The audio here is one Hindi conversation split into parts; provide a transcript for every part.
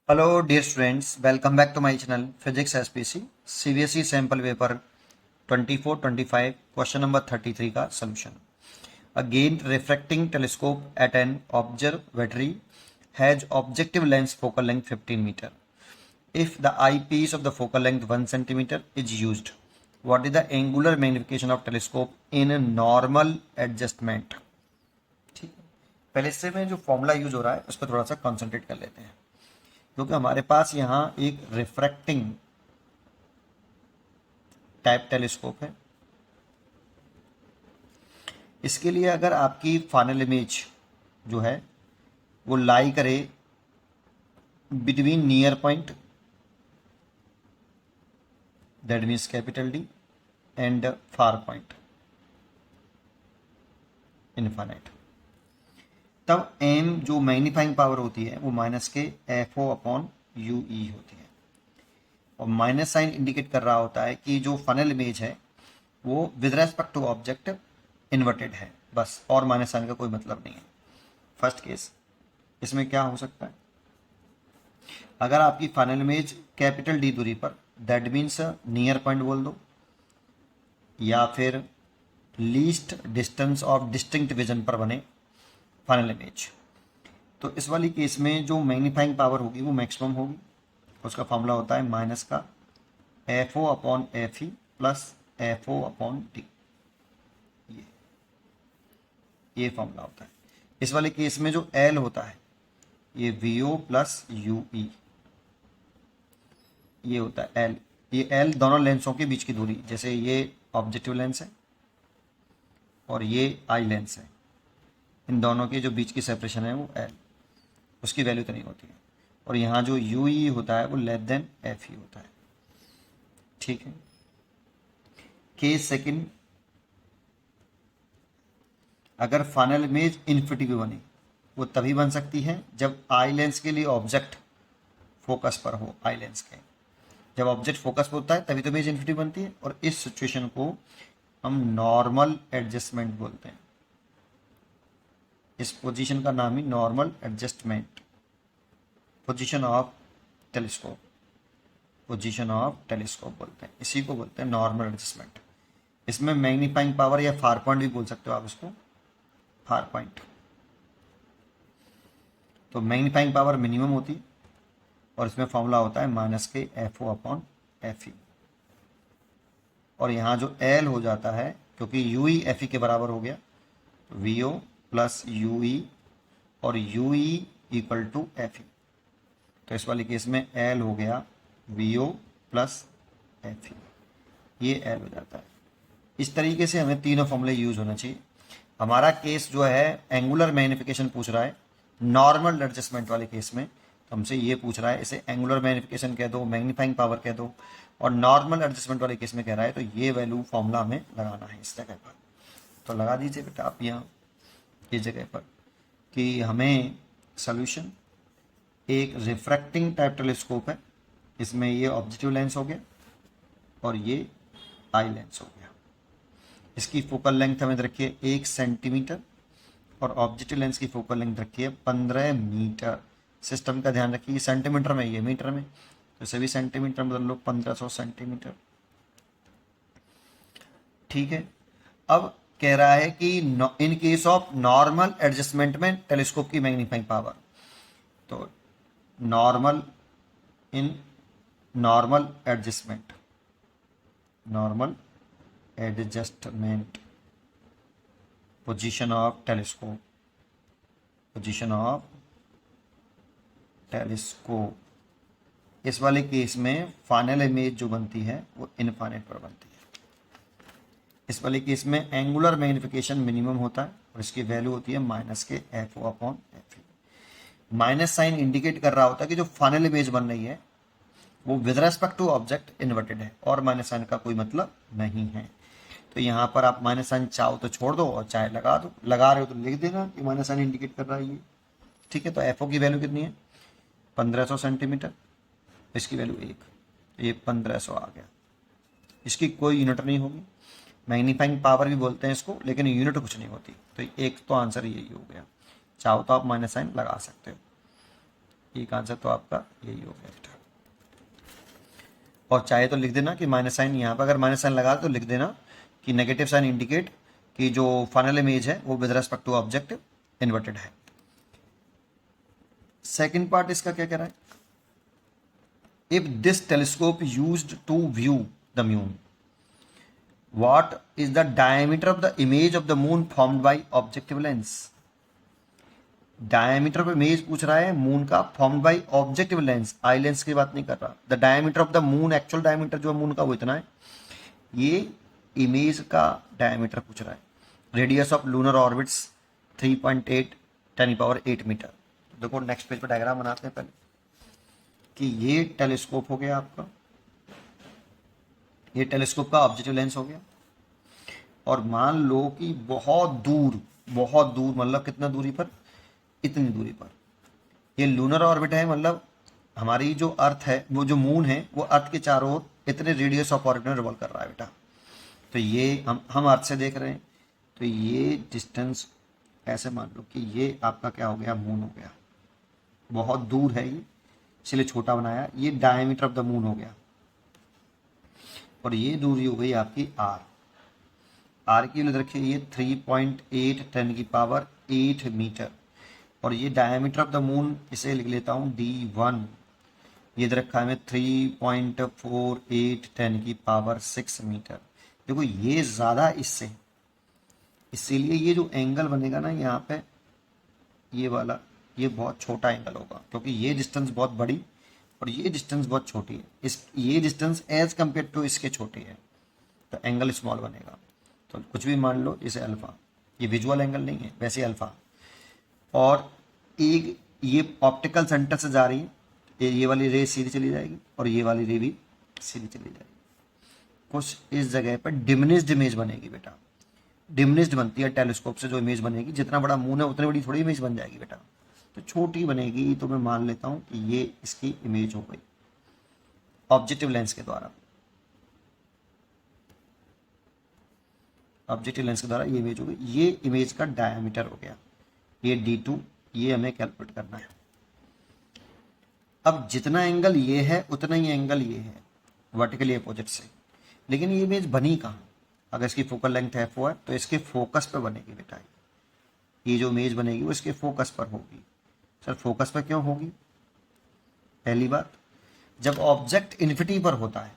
Hello dear students, welcome back to my channel Physics SPC CBSE sample paper 24-25 question number 33 का solution. Again, refracting telescope at an observatory has objective lens focal length 15 meter. If the eyepiece of the focal length 1 centimeter is used, what is the angular magnification of telescope in normal adjustment? ठीक है, पहले से में जो फॉर्मूला यूज हो रहा है उस पर थोड़ा सा कॉन्सेंट्रेट कर लेते हैं, क्योंकि हमारे पास यहाँ एक रिफ्रैक्टिंग टाइप टेलीस्कोप है। इसके लिए अगर आपकी फाइनल इमेज जो है वो लाई करे between near point, that means capital D, and far point infinite, तब एम जो मैग्नीफाइंग पावर होती है वो माइनस के F O upon U E होती है, और माइनस साइन इंडिकेट कर रहा होता है कि जो फाइनल इमेज है वो with respect to object inverted है, बस, और माइनस साइन का कोई मतलब नहीं है। फर्स्ट केस, इसमें क्या हो सकता है, अगर आपकी फाइनल इमेज कैपिटल डी दूरी पर, दैट मीन्स नियर पॉइंट बोल दो, या फिर least distance of distinct vision पर बने फाइनल इमेज, तो इस वाली केस में जो मैग्नीफाइंग पावर होगी वो मैक्सिमम होगी। उसका फॉर्मूला होता है माइनस का F O upon F E plus F O upon T, ये फॉर्मूला होता है। इस वाले केस में जो एल होता है ये V O plus U E, ये होता है एल। ये एल दोनों लेंसों के बीच की दूरी, जैसे ये ऑब्जेक्टिव लेंस है और ये आई लेंस है, इन दोनों के जो बीच की सेपरेशन है वो एल, उसकी वैल्यू तो नहीं होती है। और यहाँ जो यू ई होता है वो लेस देन एफ ई होता है। ठीक है, केस सेकंड, अगर फाइनल इमेज इन्फिनिटी भी बनी, वो तभी बन सकती है जब आई लेंस के लिए ऑब्जेक्ट फोकस पर हो। आई लेंस के जब ऑब्जेक्ट फोकस पर होता है तभी तो इमेज इन्फिनिटी बनती है, और इस सिचुएशन को हम नॉर्मल एडजस्टमेंट बोलते हैं। इस पोजीशन का नाम ही normal adjustment, position of telescope, position of telescope बोलते हैं, इसी को बोलते हैं नॉर्मल एडजस्टमेंट। इसमें मैग्नीफाइंग पावर या फार पॉइंट भी बोल सकते हो आप इसको, फार पॉइंट। तो मैग्नीफाइंग पावर मिनिमम होती, और इसमें फॉर्मूला होता है माइनस के F O upon F E, और यहाँ जो एल हो जाता है, क्योंकि यू ई एफ ई के बराबर हो गया, तो V O plus U E, और U E equal to F E, तो इस वाले केस में एल हो गया V O plus F E, ये एल हो जाता है। इस तरीके से हमें तीनों फॉर्मूले यूज होना चाहिए। हमारा केस जो है एंगुलर मैग्निफिकेशन पूछ रहा है, नॉर्मल एडजस्टमेंट वाले केस में तो हमसे ये पूछ रहा है, इसे एंगुलर मैग्निफिकेशन कह दो, मैग्नीफाइंग पावर कह दो, और नॉर्मल एडजस्टमेंट वाले केस में कह रहा है तो ये वैल्यू फॉर्मूला हमें लगाना है इस जगह पर। तो लगा दीजिए बेटा आप यहाँ इस जगह पर कि हमें सोल्यूशन, एक रिफ्रैक्टिंग टाइप टेलीस्कोप है, इसमें ये ऑब्जेक्टिव लेंस हो गया और ये आई लेंस हो गया। इसकी फोकल लेंथ हमें रखिए 1 सेंटीमीटर, और ऑब्जेक्टिव लेंस की फोकल लेंथ रखिए 15 मीटर। सिस्टम का ध्यान रखिए, सेंटीमीटर में, ये मीटर में, तो सभी सेंटीमीटर बदल लो, 1500 सेंटीमीटर। ठीक है, अब कह रहा है कि in case of normal adjustment में टेलीस्कोप की मैग्नीफाइंग पावर, तो normal, in normal adjustment, normal adjustment, position of telescope, position of telescope, इस वाले केस में फाइनल इमेज जो बनती है वो इनफाइनाइट पर बनती है। इस वाले केस में एंगुलर मैग्निफिकेशन मिनिमम होता है, और इसकी वैल्यू होती है माइनस के F O upon F E. Minus sign indicate कर रहा होता है कि जो फाइनल इमेज बन रही है वो with respect to object inverted है, और माइनस साइन का कोई मतलब नहीं है। तो यहाँ पर आप माइनस साइन चाहो तो छोड़ दो, और चाहे लगा दो, लगा रहे हो तो लिख देना कि माइनस साइन इंडिकेट कर रहा है ये। ठीक है, तो एफ ओ की वैल्यू कितनी है, 1500 सेंटीमीटर, इसकी वैल्यू 1, ये 1500 आ गया। इसकी कोई यूनिट नहीं होगी, मैग्नीफाइंग पावर भी बोलते हैं इसको, लेकिन यूनिट कुछ नहीं होती, तो एक तो आंसर यही हो गया। चाहो तो आप माइनस साइन लगा सकते हो। एक आंसर तो आपका यही हो गया बेटा। और चाहे तो लिख देना कि माइनस साइन, यहाँ पर अगर माइनस साइन लगा तो लिख देना कि नेगेटिव साइन इंडिकेट कि जो फाइनल इमेज है वो with respect to object inverted है। सेकंड पार्ट इसका क्या कह रहा है, if this telescope used to view the moon, what is the diameter of the image of the moon formed by objective lens? Diameter of image पूछ रहा है मून का, formed by objective lens, eye lens की बात नहीं कर रहा। The diameter of the moon, actual diameter जो है मून का वो इतना है, ये इमेज का डायमीटर पूछ रहा है। Radius of lunar orbits 3.8 10⁸ metre. देखो नेक्स्ट पेज पर डायग्राम बनाते हैं पहले कि ये टेलीस्कोप हो गया आपका, ये टेलीस्कोप का ऑब्जेक्टिव लेंस हो गया, और मान लो कि बहुत दूर मतलब कितना दूरी पर, इतनी दूरी पर ये लूनर ऑर्बिट है, मतलब हमारी जो अर्थ है, वो जो मून है वो अर्थ के चारों ओर इतने रेडियस ऑफ ऑर्बिट में रिवॉल्व कर रहा है बेटा। तो ये हम अर्थ से देख रहे हैं, तो ये डिस्टेंस ऐसे मान लो कि ये आपका क्या हो गया, मून हो गया, बहुत दूर है ये इसलिए छोटा बनाया, ये डायमीटर ऑफ द मून हो गया, और ये दूरी हो गई आपकी आर की वैल्यू रखिए ये 3.8 10⁸ मीटर, और ये डायमीटर ऑफ द मून इसे लिख लेता हूँ d1, ये दे रखा है मैं 3.48 10⁶ मीटर। देखो ये ज़्यादा इससे, इसीलिए ये जो एंगल बनेगा ना यहाँ पे, ये वाला, ये बहुत छोटा एंगल होगा, क्योंकि ये डिस्टेंस बहुत बड़ी और ये डिस्टेंस बहुत छोटी है, ये डिस्टेंस एज कम्पेयर टू इसके छोटी है, तो एंगल स्मॉल बनेगा। तो कुछ भी मान लो, जैसे अल्फा, ये विजुअल एंगल नहीं है, वैसे अल्फा, और एक ये ऑप्टिकल सेंटर से जा रही है, ये वाली रे सीधी चली जाएगी और ये वाली रे भी सीधी चली जाएगी। कुछ इस जगह पर डिमिनिश्ड इमेज बनेगी बेटा, डिमिनिश्ड बनती है टेलीस्कोप से जो इमेज बनेगी, जितना बड़ा मून है उतनी बड़ी थोड़ी इमेज बन जाएगी बेटा, तो छोटी बनेगी। तो मैं मान लेता हूं कि ये इसकी इमेज हो गई ऑब्जेक्टिव लेंस के द्वारा, ऑब्जेक्टिव लेंस के द्वारा ये इमेज हो गई, ये इमेज का डायमीटर हो गया, ये d2, ये हमें कैलकुलेट करना है। अब जितना एंगल ये है उतना ही एंगल ये है वर्टिकली अपोजिट से, लेकिन ये इमेज बनी कहाँ, अगर इसकी फोकल लेंथ f है तो इसके फोकस पर बनेगी बेटा, ये जो इमेज बनेगी वो इसके फोकस पर होगी। सर फोकस पर क्यों होगी, पहली बात, जब ऑब्जेक्ट इन्फिनिटी पर होता है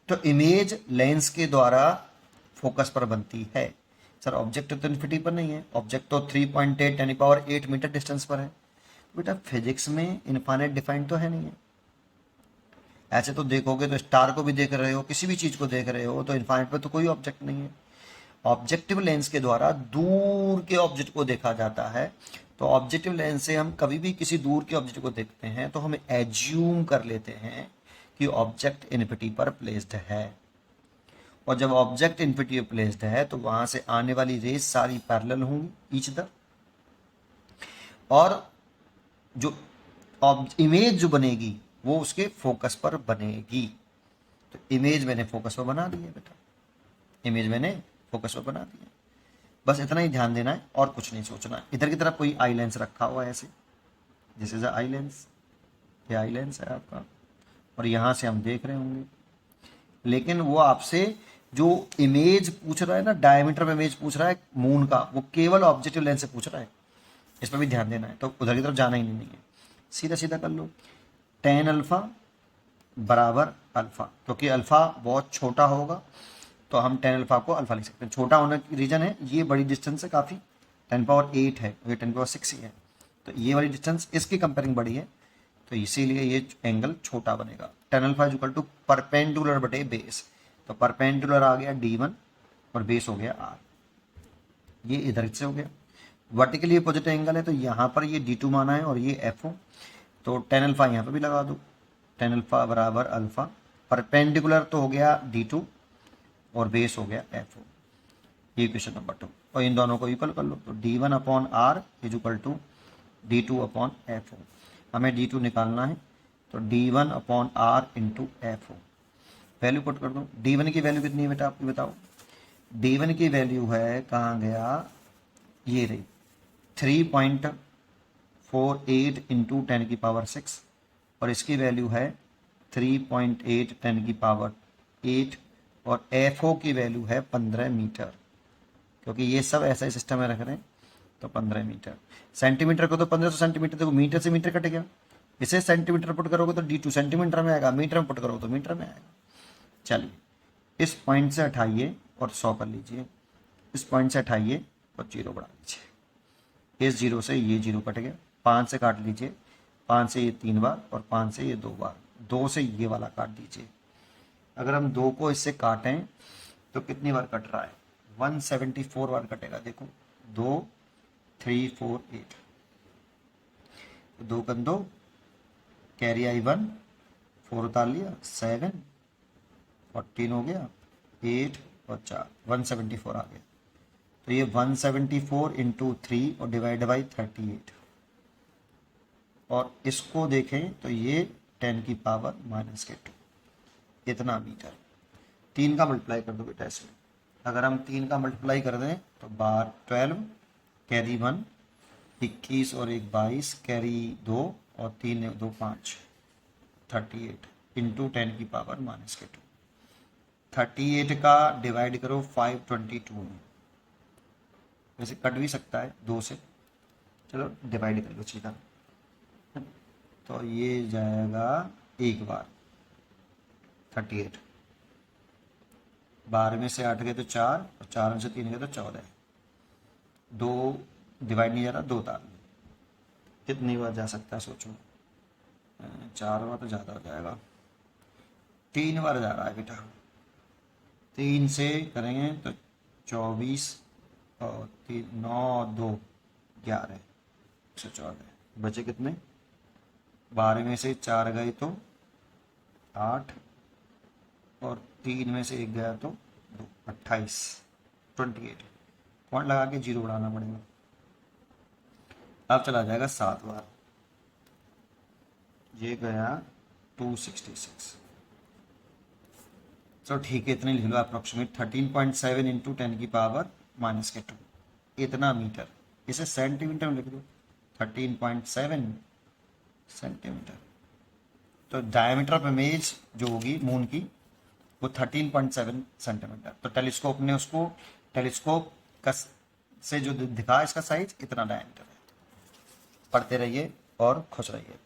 तो इमेज लेंस के द्वारा फोकस पर बनती है। सर ऑब्जेक्ट तो इन्फिनिटी पर नहीं है, ऑब्जेक्ट तो 3.8 10⁸ मीटर डिस्टेंस पर है, बेटा फिजिक्स में इनफाइनाइट डिफाइंड तो है नहीं है। ऐसे तो देखोगे तो स्टार को भी देख रहे हो, किसी भी चीज को देख रहे हो, तो इनफाइनाइट पर तो कोई ऑब्जेक्ट नहीं है। ऑब्जेक्टिव लेंस के द्वारा दूर के ऑब्जेक्ट को देखा जाता है, तो ऑब्जेक्टिव लेंस से हम कभी भी किसी दूर के ऑब्जेक्ट को देखते हैं तो हम एज्यूम कर लेते हैं कि ऑब्जेक्ट इन्फिनिटी पर प्लेस्ड है, और जब ऑब्जेक्ट इन्फिनिटी पर प्लेस्ड है तो वहां से आने वाली रेज सारी पैरेलल होंगी ईच अदर, और जो इमेज जो बनेगी वो उसके फोकस पर बनेगी। तो इमेज मैंने फोकस पर बना दी है बेटा, इमेज मैंने फोकस पर बना दी है, बस इतना ही ध्यान देना है और कुछ नहीं सोचना है। इधर की तरफ कोई आई लेंस रखा हुआ है ऐसे, दिस इज आई लेंस, ये आई लेंस है आपका, और यहाँ से हम देख रहे होंगे, लेकिन वो आपसे जो इमेज पूछ रहा है ना, डायमीटर में इमेज पूछ रहा है मून का, वो केवल ऑब्जेक्टिव लेंस से पूछ रहा है, इस पर भी ध्यान देना है। तो उधर की तरफ जाना ही नहीं है, सीधा सीधा कर लो, tan अल्फा बराबर अल्फा, क्योंकि अल्फा बहुत छोटा होगा तो हम tan अल्फा को अल्फा लिख सकते हैं। छोटा होने की रीजन है ये बड़ी डिस्टेंस है काफ़ी, 10⁸ है, ये 10⁶ ही है, तो ये वाली डिस्टेंस इसकी कंपेयरिंग बड़ी है, तो इसीलिए ये एंगल छोटा बनेगा। tan alpha is equal to perpendicular बटे बेस, तो परपेंडिकुलर आ गया d1 और बेस हो गया r, ये इधर से हो गया। वर्टिकली अपोजिट एंगल है तो यहाँ पर ये d2 माना है और ये f हो, तो tan अल्फा यहाँ पर भी लगा दो, tan अल्फा बराबर अल्फा, परपेंडिकुलर तो हो गया d2 और बेस हो गया f, ये इक्वेशन नंबर 2, और इन दोनों को इक्वल कर लो, तो d1 upon r is equal to d2 upon f, हमें d2 निकालना है, तो d1 upon r into f, value put कर दो। d1 की वैल्यू कितनी है बेटा आपको बताओ, d1 की वैल्यू है, कहाँ गया, ये रही 48 इंटू 10 की पावर 6 और इसकी वैल्यू है 3.8 10 की पावर 8 और FO की वैल्यू है 15 मीटर, क्योंकि ये सब ऐसा ही सिस्टम में रख रहे हैं तो 15 मीटर। सेंटीमीटर को तो 1500 सेंटीमीटर, देखो मीटर से मीटर कट गया, इसे सेंटीमीटर पुट करोगे तो D2 सेंटीमीटर में आएगा, मीटर में पुट करोगे तो मीटर में आएगा। चलिए इस पॉइंट से हटाइए और 100 कर लीजिए, इस पॉइंट से हटाइए और 0 बढ़ा लीजिए, इस 0 से ये 0 कट गया, 5 से काट लीजिए, 5 से ये 3 बार और 5 से ये 2 बार, 2 से ये वाला काट दीजिए। अगर हम 2 को इससे काटें तो कितनी बार कट रहा है, 174 बार कटेगा। देखो 2 3 4 8, 2 कंदो कैरी आई 1, 4 उतार लिया 7, 14 हो गया 8 और 4, 174 आ गया। तो ये 174 इंटू 3 और डिवाइड बाई 38, और इसको देखें तो ये 10 की पावर -2, इतना मीटर। 3 का मल्टीप्लाई कर दो बेटा इसमें, अगर हम 3 का मल्टीप्लाई कर दें तो 12 कैरी 1, 21 और 1 22, कैरी 2 और 3 2 5, 38 इंटू 10 की पावर -2। 38 का डिवाइड करो 522 में, वैसे कट भी सकता है 2 से, चलो डिवाइड कर लो सीधा, तो ये जाएगा एक बार 38, 12 में से 8 गए तो 4 और 4 में से 3 गए तो 14, 2 डिवाइड नहीं जा रहा, 2 तार, कितनी बार जा सकता है सोचो, 4 बार तो ज़्यादा हो जाएगा, 3 बार जा रहा है बेटा, 3 से करेंगे तो 24 और 3 9 2 11 114, बचे कितने, 12 में से 4 गए तो 8 और 3 में से 1 गया तो 2, 28 28, पॉइंट लगा के 0 बढ़ाना पड़ेगा। अब चला जाएगा 7 बार, ये गया 266। तो ठीक है, इतने लिख लो अप्रोक्सीमेट 13.7 इंटू 10 की पावर -2, इतना मीटर। इसे सेंटीमीटर में लिख दो, 13.7 सेंटीमीटर। तो डायमीटर ऑफ इमेज जो होगी मून की वो 13.7 सेंटीमीटर। तो टेलीस्कोप ने उसको, टेलीस्कोप का से जो दिखा इसका साइज इतना डायमीटर है। पढ़ते रहिए और खुश रहिए।